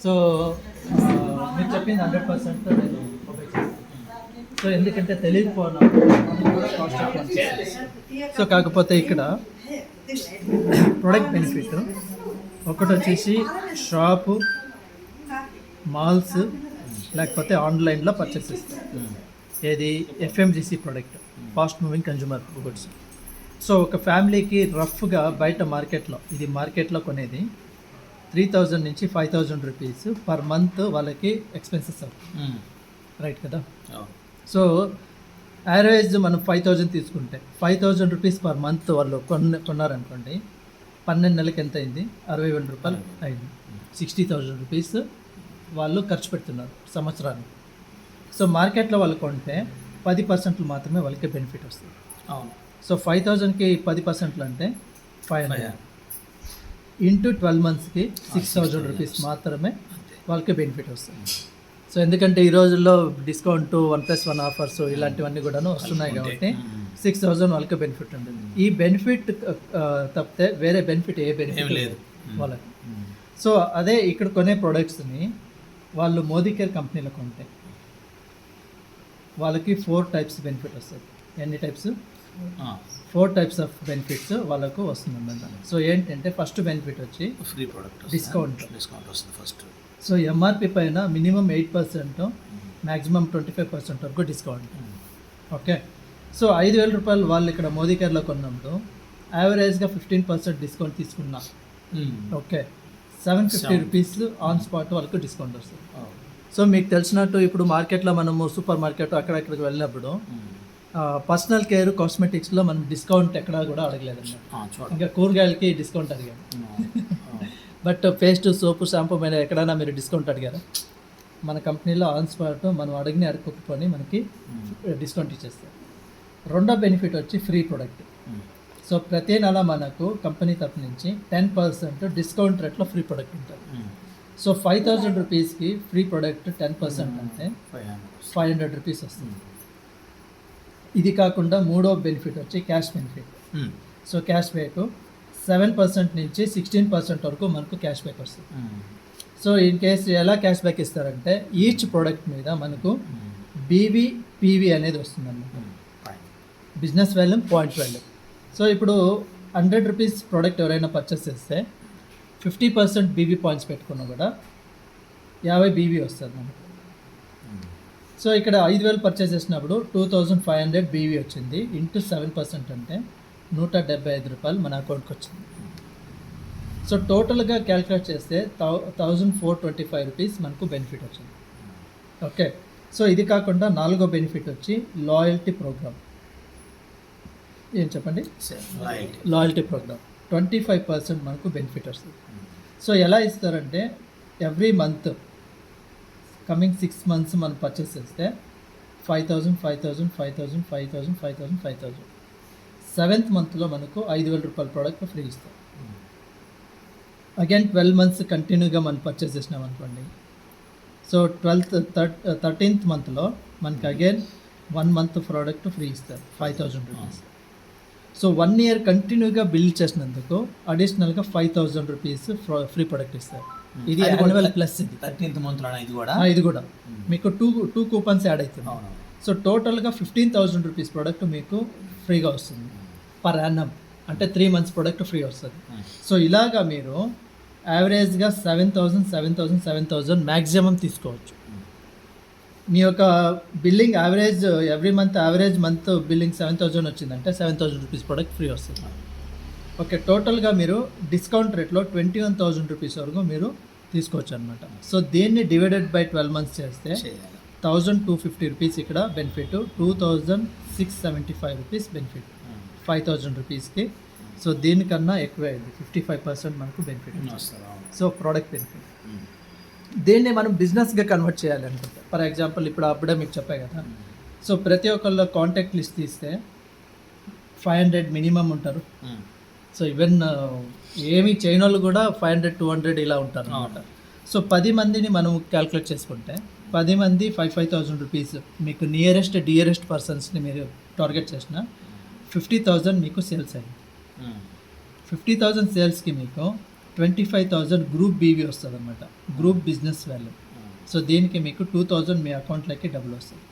So మీరు చెప్పింది 100% నేను obey చేస్తాను. సో ఎందుకంటే తెలియకపోవడం కూడా కాస్ట్ ఎక్కువ. సో కాకపోతే ఇక్కడ ప్రొడక్ట్ బెనిఫిట్ ఒకటి వచ్చేసి షాపు, మాల్స్ లేకపోతే ఆన్లైన్లో పర్చేస్ చేస్తాం. ఏది FMGC product, fast moving consumer goods. So ఒక ఫ్యామిలీకి రఫ్గా బయట మార్కెట్లో, ఇది మార్కెట్లో కొనేది 3000 నుంచి 5000 రూపీస్ పర్ మంత్ వాళ్ళకి ఎక్స్పెన్సెస్ అవుతుంది. రైట్ కదా? సో యావరేజ్ మనం 5000 తీసుకుంటే 5000 రూపీస్ పర్ మంత్ వాళ్ళు కొన్నారనుకోండి, 12 నెలలకి ఎంత అయింది? 60,000 రూపాయలు అయింది. 60,000 రూపీస్ వాళ్ళు ఖర్చు పెడుతున్నారు సంవత్సరానికి. సో మార్కెట్లో వాళ్ళు కొంటే 10% మాత్రమే వాళ్ళకి బెనిఫిట్ వస్తుంది. సో 5,000కి 10% అంటే 500 ఇంటూ 12 మంత్స్కి 6,000 రూపీస్ మాత్రమే వాళ్ళకి బెనిఫిట్ వస్తుంది. సో ఎందుకంటే ఈ రోజుల్లో డిస్కౌంట్ 1+1 ఆఫర్స్ ఇలాంటివన్నీ కూడాను వస్తున్నాయి కాబట్టి 6,000 వాళ్ళకి బెనిఫిట్ ఉంటుంది. ఈ బెనిఫిట్ తప్పితే వేరే బెనిఫిట్ ఏ బెనిఫిట్ లేదు వాళ్ళకి. సో అదే ఇక్కడ కొనే ప్రోడక్ట్స్ని వాళ్ళు మోదీ కేర్ కంపెనీలో కొంటే వాళ్ళకి 4 టైప్స్ బెనిఫిట్ వస్తుంది. ఎన్ని టైప్స్? 4 టైప్స్ ఆఫ్ బెనిఫిట్స్ వాళ్ళకు వస్తుందన్నమాట. సో ఏంటంటే ఫస్ట్ బెనిఫిట్ వచ్చి ఫ్రీ ప్రొడక్ట్, డిస్కౌంట్ వస్తుంది ఫస్ట్. సో ఎంఆర్పి పైన మినిమం 8%, మ్యాక్సిమం 25% వరకు డిస్కౌంట్. ఓకే. సో 5,000 రూపాయలు వాళ్ళు ఇక్కడ మోదీ కేర్లో కొన్నప్పుడు యావరేజ్గా 15% డిస్కౌంట్ తీసుకున్నా, ఓకే, 750 రూపీస్ ఆన్ స్పాట్ వాళ్ళకు డిస్కౌంట్ వస్తుంది. సో మీకు తెలిసినట్టు ఇప్పుడు మార్కెట్లో మనము సూపర్ మార్కెట్ అక్కడెక్కడికి వెళ్ళినప్పుడు పర్సనల్ కేర్, కాస్మెటిక్స్లో మనం డిస్కౌంట్ ఎక్కడా కూడా అడగలేదన్నమాట. ఇంకా కూరగాయలకి డిస్కౌంట్ అడిగాము, బట్ పేస్ట్, సోపు, షాంపూ మీద ఎక్కడైనా మీరు డిస్కౌంట్ అడిగారా? మన కంపెనీలో ఆన్ స్పాట్ మనం అడగకపోని మనకి డిస్కౌంట్ ఇచ్చేస్తారు. రెండో బెనిఫిట్ వచ్చి ఫ్రీ ప్రొడక్ట్. సో ప్రతి నెల మనకు కంపెనీ తరఫు నుంచి 10% డిస్కౌంట్ రేట్లో ఫ్రీ ప్రొడక్ట్ ఉంటుంది. సో 5,000 రూపీస్కి ఫ్రీ ప్రొడక్ట్ 10% అంటే 500 రూపీస్ వస్తుంది. ఇది కాకుండా మూడో బెనిఫిట్ వచ్చి cash benefit. So cash back 7% నుంచి 16% వరకు మనకు క్యాష్ బ్యాక్ వస్తుంది. సో ఇన్ కేసు ఎలా క్యాష్ బ్యాక్ ఇస్తారంటే ఈచ్ ప్రోడక్ట్ మీద మనకు బీవీ, పీవీ అనేది వస్తుంది అన్నమాట. Business volume, point volume. So ఇప్పుడు 100 రూపీస్ ప్రోడక్ట్ ఎవరైనా పర్చేస్ చేస్తే 50% బీవీ పాయింట్స్ పెట్టుకున్నా కూడా 50 బీవీ వస్తుంది మనకు. సో ఇక్కడ 5,000 పర్చేస్ చేసినప్పుడు 2,500 బీవీ వచ్చింది. ఇంటూ 7% అంటే 175 రూపాయలు మన అకౌంట్కి వచ్చింది. సో టోటల్గా క్యాలిక్యులేట్ చేస్తే 1,425 రూపీస్ మనకు బెనిఫిట్ వచ్చింది. ఓకే. సో ఇది కాకుండా నాలుగో బెనిఫిట్ వచ్చి లాయల్టీ ప్రోగ్రామ్. ఏం చెప్పండి? లాయల్టీ ప్రోగ్రామ్ 25% మనకు బెనిఫిట్ వస్తుంది. సో ఎలా ఇస్తారంటే ఎవ్రీ మంత్ కమింగ్ 6 మంత్స్ మనం పర్చేస్ చేస్తే 5,000, 5,000, 5,000, 5,000, 5,000, 5,000. 7th మంత్లో మనకు 5,000 రూపాయల ప్రోడక్ట్ ఫ్రీ ఇస్తాం. అగైన్ 12 మంత్స్ కంటిన్యూగా మనం పర్చేస్ చేసినాం అనుకోండి. సో 13th మంత్లో మనకి అగైన్ 1 మంత్ ప్రోడక్ట్ ఫ్రీ ఇస్తారు, 5,000 రూపీస్. సో 1 ఇయర్ కంటిన్యూగా బిల్ చేసినందుకు అడిషనల్గా 5,000 రూపీస్ ఫ్రీ ప్రొడక్ట్ ఇస్తారు. ఇది యాన్యువల్ ప్లస్. ఇది 13th మంత్లో ఇది కూడా మీకు టూ కూపన్స్ యాడ్ అవుతుంది. సో టోటల్గా 15,000 రూపీస్ ప్రోడక్ట్ మీకు ఫ్రీగా వస్తుంది పర్ యానం. అంటే 3 మంత్స్ ప్రోడక్ట్ ఫ్రీ వస్తుంది. సో ఇలాగా మీరు యావరేజ్గా 7,000, 7,000, 7,000 మ్యాక్సిమం తీసుకోవచ్చు. మీ యొక్క billing average every month average month billing 7,000 వచ్చిందంటే 7,000 రూపీస్ ప్రోడక్ట్ ఫ్రీ వస్తుంది. ఓకే. టోటల్గా మీరు డిస్కౌంట్ రేట్లో 21,000 రూపీస్ వరకు మీరు తీసుకోవచ్చు అనమాట. సో దీన్ని డివైడెడ్ బై 12 మంత్స్ చేస్తే 1,250 రూపీస్ ఇక్కడ బెనిఫిట్, 2,675 రూపీస్ బెనిఫిట్ 5,000 రూపీస్కి. సో దీనికన్నా ఎక్కువ అయింది, 55% మనకు బెనిఫిట్. So product benefit. దీన్ని మనం బిజినెస్గా కన్వర్ట్ చేయాలి అనుకుంటా. ఫర్ ఎగ్జాంపుల్ ఇప్పుడు అప్పుడే మీకు చెప్పాయి కదా. సో ప్రతి ఒక్కళ్ళ కాంటాక్ట్ లిస్ట్ తీస్తే 500 మినిమం ఉంటారు. సో ఈవెన్ ఏమి చేయని వాళ్ళు కూడా 500, 200 ఇలా ఉంటారు అనమాట. సో 10 మందిని మనం క్యాల్కులేట్ చేసుకుంటే 10 మంది 5,000 రూపీస్ మీకు నియరెస్ట్ డియరెస్ట్ పర్సన్స్ని మీరు టార్గెట్ చేసిన 50,000 మీకు సేల్స్ అయింది. 50,000 సేల్స్కి మీకు 25,000 గ్రూప్ బీవీ వస్తుంది అనమాట, గ్రూప్ బిజినెస్ వాల్యూ. సో దీనికి మీకు 2,000 మీ అకౌంట్లోకి డబ్బులు వస్తుంది.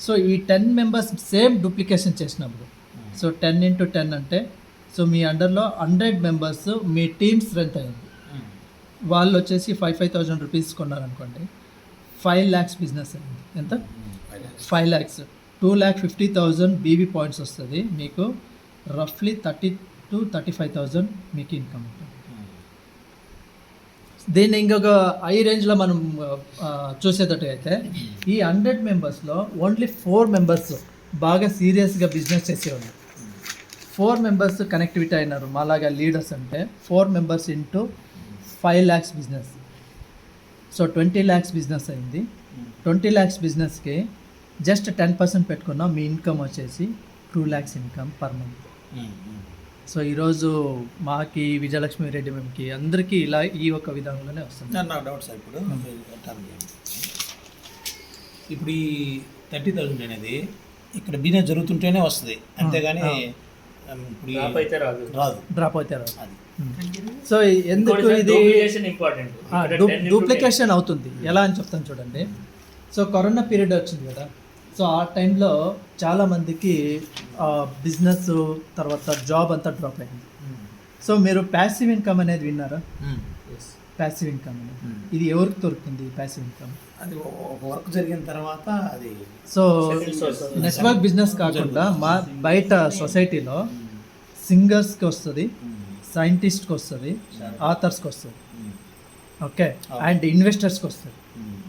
సో ఈ 10 మెంబర్స్ సేమ్ డూప్లికేషన్ చేసినప్పుడు, సో 10 into 10 అంటే, సో మీ అండర్లో 100 మెంబర్స్ మీ టీమ్ స్ట్రెంత్ అయింది. వాళ్ళు వచ్చేసి 5,000 రూపీస్ కొన్నారనుకోండి, 5 lakhs బిజినెస్ అయింది. ఎంత? 5 lakhs. 2,50,000 బీవీ పాయింట్స్ వస్తుంది మీకు. రఫ్లీ 30 to 35,000 మీకు ఇన్కమ్ ఉంటుంది. దీన్ని ఇంకొక హై రేంజ్లో మనం చూసేటట్టు అయితే, ఈ 100 మెంబర్స్లో ఓన్లీ 4 మెంబర్స్ బాగా సీరియస్గా బిజినెస్ చేసేవాళ్ళు. 4 మెంబర్స్ కనెక్టివిటీ అయినారు మాలాగా లీడర్స్ అంటే, 4 members into 5 lakhs business. So 20 lakhs business అయింది. 20 lakhs బిజినెస్కి జస్ట్ 10% పెట్టుకున్నాం, మీ ఇన్కమ్ వచ్చేసి 2 lakhs income per month. So ఈరోజు మాకి విజయలక్ష్మి రెడ్డి మ్యామ్కి అందరికీ ఇలా ఈ ఒక విధంగానే వస్తుంది. నాకు డౌట్ సార్, ఇప్పుడు ఈ 30,000 అనేది ఇక్కడ బిజినెస్ జరుగుతుంటేనే వస్తుంది, అంతేగాని ఇప్పుడు డ్రాప్ అయితే రాదు. సో ఎందుకు ఇది డూప్లికేషన్ అవుతుంది ఎలా అని చెప్తాను చూడండి. సో కరోనా పీరియడ్ వచ్చింది కదా, సో ఆ టైంలో చాలామందికి బిజినెస్ తర్వాత జాబ్ అంతా డ్రాప్ అయింది. సో మీరు ప్యాసివ్ ఇన్కమ్ అనేది విన్నారా? ప్యాసివ్ ఇన్కమ్ అనేది ఇది ఎవరికి దొరుకుతుంది? ప్యాసివ్ ఇన్కమ్ అది వర్క్ జరిగిన తర్వాత అది. సో నెట్వర్క్ బిజినెస్ కాకుండా మా బయట సొసైటీలో సింగర్స్కి వస్తుంది, సైంటిస్ట్కి వస్తుంది, ఆథర్స్కి వస్తుంది, ఓకే, అండ్ ఇన్వెస్టర్స్కి వస్తుంది.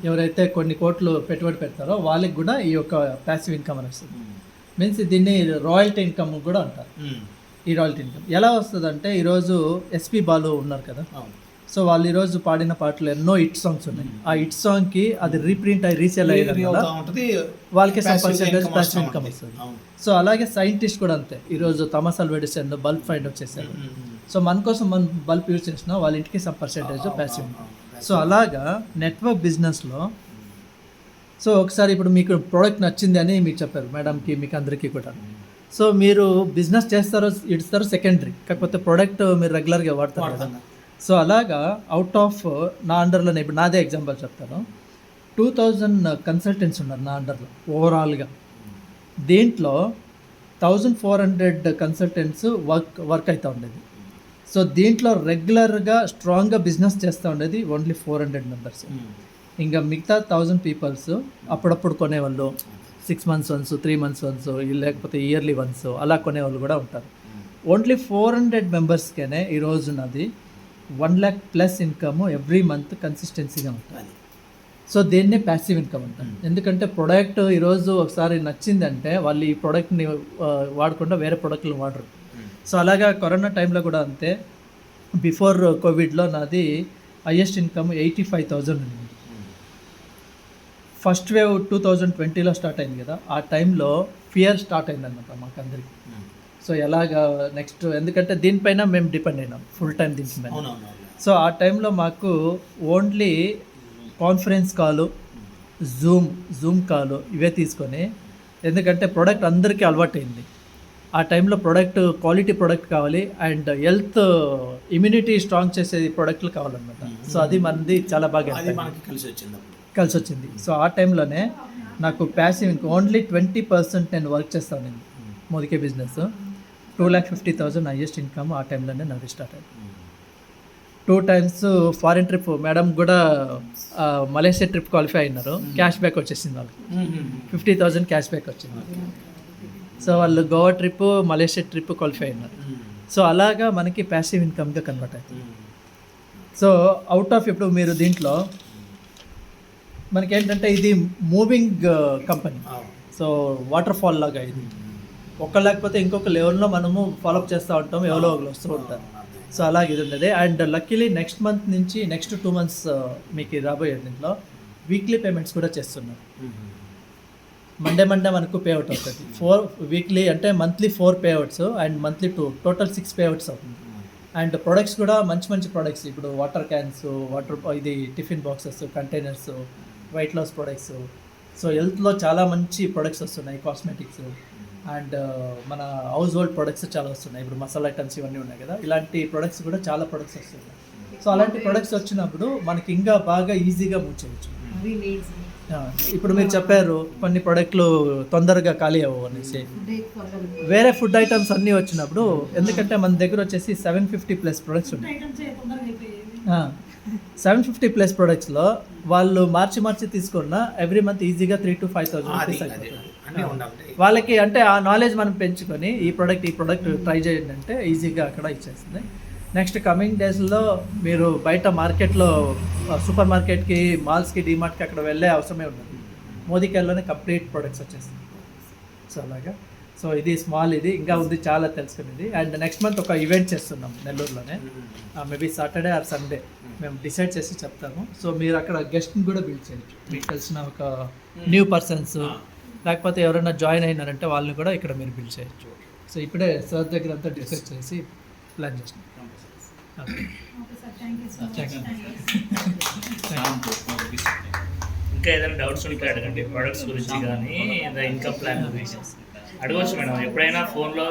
ఎవరైతే కొన్ని కోట్లు పెట్టుబడి పెడతారో వాళ్ళకి కూడా ఈ యొక్క ప్యాసివ్ ఇన్కమ్ అని వస్తుంది. మీన్స్ దీన్ని రాయల్టీ ఇన్కమ్ కూడా అంటారు. ఈ రాయల్టీ ఇన్కమ్ ఎలా వస్తుంది అంటే, ఈరోజు ఎస్పి బాలు ఉన్నారు కదా, సో వాళ్ళు ఈరోజు పాడిన పాటలు ఎన్నో హిట్ సాంగ్స్ ఉన్నాయి. ఆ హిట్ సాంగ్కి అది రీప్రింట్ అయ్యి రీసేల్ అయ్యేది వాళ్ళకి సమ్ పర్సెంటేజ్ ప్యాసివ్ ఇన్కమ్ వస్తుంది. సో అలాగే సైంటిస్ట్ కూడా అంతే. ఈరోజు Thomas Alva Edison bulb find out చేశారు. సో మన కోసం మనం బల్బ్ యూజ్ చేసినా వాళ్ళ ఇంటికి some percentage passive income. So అలాగా నెట్వర్క్ బిజినెస్లో, సో ఒకసారి ఇప్పుడు మీకు ప్రోడక్ట్ నచ్చింది అని మీకు చెప్పారు మేడంకి, మీకు అందరికీ కూడా. సో మీరు బిజినెస్ చేస్తారో ఇస్తారు సెకండరీ, కాకపోతే ప్రోడక్ట్ మీరు రెగ్యులర్గా వాడతారు కదా. సో అలాగా అవుట్ ఆఫ్ నా అండర్లోనే, ఇప్పుడు నాదే ఎగ్జాంపుల్ చెప్తాను, 2,000 కన్సల్టెంట్స్ ఉన్నారు నా అండర్లో ఓవరాల్గా. దీంట్లో 1,400 కన్సల్టెంట్స్ వర్క్ అవుతూ ఉండేది. సో దీంట్లో రెగ్యులర్గా స్ట్రాంగ్గా బిజినెస్ చేస్తూ ఉండేది ఓన్లీ 400 మెంబర్స్. ఇంకా మిగతా 1,000 పీపుల్స్ అప్పుడప్పుడు కొనేవాళ్ళు, 6 months వన్స్, 3 months వన్స్, లేకపోతే ఇయర్లీ వన్స్ అలా కొనేవాళ్ళు కూడా ఉంటారు. ఓన్లీ 400 మెంబర్స్కేనే ఈ రోజు నాది 1 lakh plus income every month కన్సిస్టెన్సీగా ఉంటుంది. సో దీన్నే ప్యాసివ్ ఇన్కమ్ అంటారు. ఎందుకంటే ప్రోడక్ట్ ఈరోజు ఒకసారి నచ్చిందంటే వాళ్ళు ఈ ప్రోడక్ట్ని వాడకుండా వేరే ప్రోడక్ట్లు వాడరు. సో అలాగా కరోనా టైంలో కూడా అంతే. బిఫోర్ కోవిడ్లో నాది హైయెస్ట్ ఇన్కమ్ 85,000 ఉంది. ఫస్ట్ వేవ్ 2020లో స్టార్ట్ అయింది కదా, ఆ టైంలో ఫియర్ స్టార్ట్ అయిందన్నమాట మాకు అందరికీ. సో ఎలాగా నెక్స్ట్, ఎందుకంటే దీనిపైన మేము డిపెండ్ అయినాం ఫుల్ టైం దీనిపైన. సో ఆ టైంలో మాకు ఓన్లీ కాన్ఫరెన్స్ కాలు, జూమ్ కాలు ఇవే తీసుకొని, ఎందుకంటే ప్రోడక్ట్ అందరికీ అలవాటైంది. ఆ టైంలో ప్రోడక్ట్ క్వాలిటీ ప్రోడక్ట్ కావాలి అండ్ హెల్త్ ఇమ్యూనిటీ స్ట్రాంగ్ చేసే ప్రోడక్ట్లు కావాలన్నమాట. సో అది మనది చాలా బాగా కలిసి వచ్చింది. సో ఆ టైంలోనే నాకు ప్యాసివ్ ఇన్కమ్ ఓన్లీ 20% నేను వర్క్ చేస్తాను. నేను మోదికే బిజినెస్ 2,50,000 హైయెస్ట్ ఇన్కమ్ ఆ టైంలోనే నాకు స్టార్ట్ అయింది. 2 times ఫారిన్ ట్రిప్, మేడం కూడా మలేషియా ట్రిప్ క్వాలిఫై అయినారు, క్యాష్ బ్యాక్ వచ్చేసింది వాళ్ళకి, 50,000 క్యాష్ బ్యాక్ వచ్చింది. సో వాళ్ళు Goa trip, Malaysia trip qualify అయినారు. సో అలాగా మనకి ప్యాసివ్ ఇన్కమ్గా కన్వర్ట్ అవుతుంది. సో అవుట్ ఆఫ్ ఇప్పుడు మీరు దీంట్లో మనకేంటంటే ఇది moving company. So water fall లాగా ఇది, ఒక్క లేకపోతే ఇంకొక లెవెల్లో మనము ఫాలోఅప్ చేస్తూ ఉంటాం, ఎవరో ఒకరు వస్తూ ఉంటారు. సో అలాగే ఇది ఉండేది. అండ్ లక్కీలీ నెక్స్ట్ మంత్ నుంచి నెక్స్ట్ 2 months మీకు రాబోయే దీంట్లో వీక్లీ పేమెంట్స్ కూడా చేస్తున్నారు. మండే మనకు పే అవుట్ అవుతుంది. 4 వీక్లీ అంటే monthly 4 payouts and monthly 2, total 6 payouts అవుతుంది. అండ్ ప్రొడక్ట్స్ కూడా మంచి ప్రొడక్ట్స్, ఇప్పుడు వాటర్ క్యాన్స్, ఇది tiffin boxes, containers, weight loss products. So హెల్త్లో చాలా మంచి ప్రొడక్ట్స్ వస్తున్నాయి, కాస్మెటిక్స్. అండ్ మన హౌస్ హోల్డ్ ప్రొడక్ట్స్ చాలా వస్తున్నాయి. ఇప్పుడు మసాలా ఐటమ్స్ ఇవన్నీ ఉన్నాయి కదా, ఇలాంటి ప్రొడక్ట్స్ కూడా చాలా ప్రొడక్ట్స్ వస్తున్నాయి. సో అలాంటి ప్రొడక్ట్స్ వచ్చినప్పుడు మనకి ఇంకా బాగా ఈజీగా మూవ్ చేయొచ్చు. ఇప్పుడు మీరు చెప్పారు కొన్ని ప్రొడక్ట్లు తొందరగా ఖాళీ అవ్వవు అనేసి. వేరే ఫుడ్ ఐటమ్స్ అన్నీ వచ్చినప్పుడు, ఎందుకంటే మన దగ్గర వచ్చేసి 750+ ప్రొడక్ట్స్ ఉన్నాయి. 750+ ప్రొడక్ట్స్లో వాళ్ళు మార్చి తీసుకున్న ఎవ్రీ మంత్ ఈజీగా 3,000 to 5,000 రూపీస్ అయిపోతుంది. వాళ్ళకి అంటే ఆ నాలెడ్జ్ మనం పెంచుకొని ఈ ప్రోడక్ట్ ట్రై చేయండి అంటే ఈజీగా అక్కడ ఇచ్చేస్తుంది. నెక్స్ట్ కమింగ్ డేస్లో మీరు బయట మార్కెట్లో సూపర్ మార్కెట్కి, మాల్స్కి, డీమార్ట్కి అక్కడ వెళ్ళే అవసరమే ఉండదు. మోదీ కేర్లోనే కంప్లీట్ ప్రొడక్ట్స్ వచ్చేస్తుంది. సో అలాగా. సో ఇది స్మాల్, ఇది ఇంకా ఉంది చాలా తెలుసుకునేది. అండ్ నెక్స్ట్ మంత్ ఒక ఈవెంట్ చేస్తున్నాం నెల్లూరులోనే, మేబీ సాటర్డే ఆర్ సండే మేము డిసైడ్ చేసి చెప్తాము. సో మీరు అక్కడ గెస్ట్ని కూడా బిల్డ్ చేయొచ్చు. మీకు తెలిసిన ఒక న్యూ పర్సన్స్ లేకపోతే ఎవరైనా జాయిన్ అయినారంటే వాళ్ళని కూడా ఇక్కడ మీరు బిల్డ్ చేయొచ్చు. సో ఇప్పుడే సార్ దగ్గర అంతా డిసైడ్ చేసి ప్లాన్ చేస్తున్నాం. ఇంకా ఏదైనా డౌట్స్ ఉంటే అడగండి, ప్రొడక్ట్స్ గురించి కానీ ఇన్కమ్ ప్లాన్ గురించి అడగవచ్చు మేడం. ఎప్పుడైనా ఫోన్లో